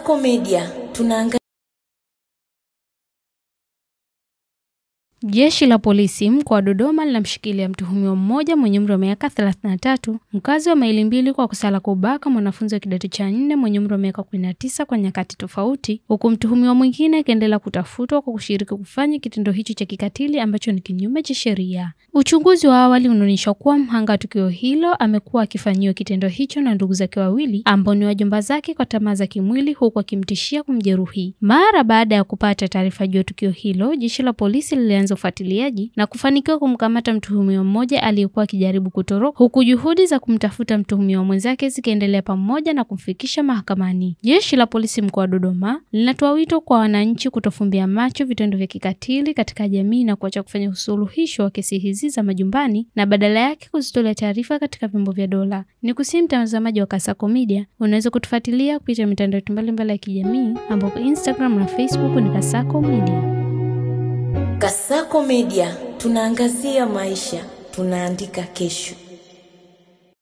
Kasako Media tunaangalia. Jeshi la polisi mkoa wa Dodoma linamshikilia mtuhumiwa mmoja mwenye umri wa miaka 33, mkazi wa Maili Mbili kwa kosa la kubaka mwanafunzi wa kidato cha 4 mwenye umri wa miaka 19 kwa nyakati tofauti, huku mtuhumiwa mwingine akiendelea kutafutwa kwa kushiriki kufanya kitendo hicho cha kikatili ambacho ni kinyume cha sheria. Uchunguzi wa awali unaonyesha kuwa mhanga wa tukio hilo amekuwa akifanyiwa kitendo hicho na ndugu zake wawili ambao ni wajomba zake kwa tamaa za kimwili, huku akimtishia kumjeruhi. Mara baada ya kupata taarifa juu ya tukio hilo, jeshi la polisi lilianza ufuatiliaji na kufanikiwa kumkamata mtuhumiwa mmoja aliyekuwa akijaribu kutoroka, huku juhudi za kumtafuta mtuhumiwa mwenzake zikiendelea pamoja na kumfikisha mahakamani. Jeshi la polisi mkoa wa Dodoma linatoa wito kwa wananchi kutofumbia macho vitendo vya kikatili katika jamii na kuacha kufanya usuluhisho wa kesi hizi za majumbani na badala yake kuzitolea taarifa katika vyombo vya dola. Nikusihi mtazamaji wa Kasako Media, unaweza kutufuatilia kupitia mitandao mbalimbali ya kijamii ambapo Instagram na Facebook ni Kasako Media. Kasako Media tunaangazia maisha, tunaandika kesho.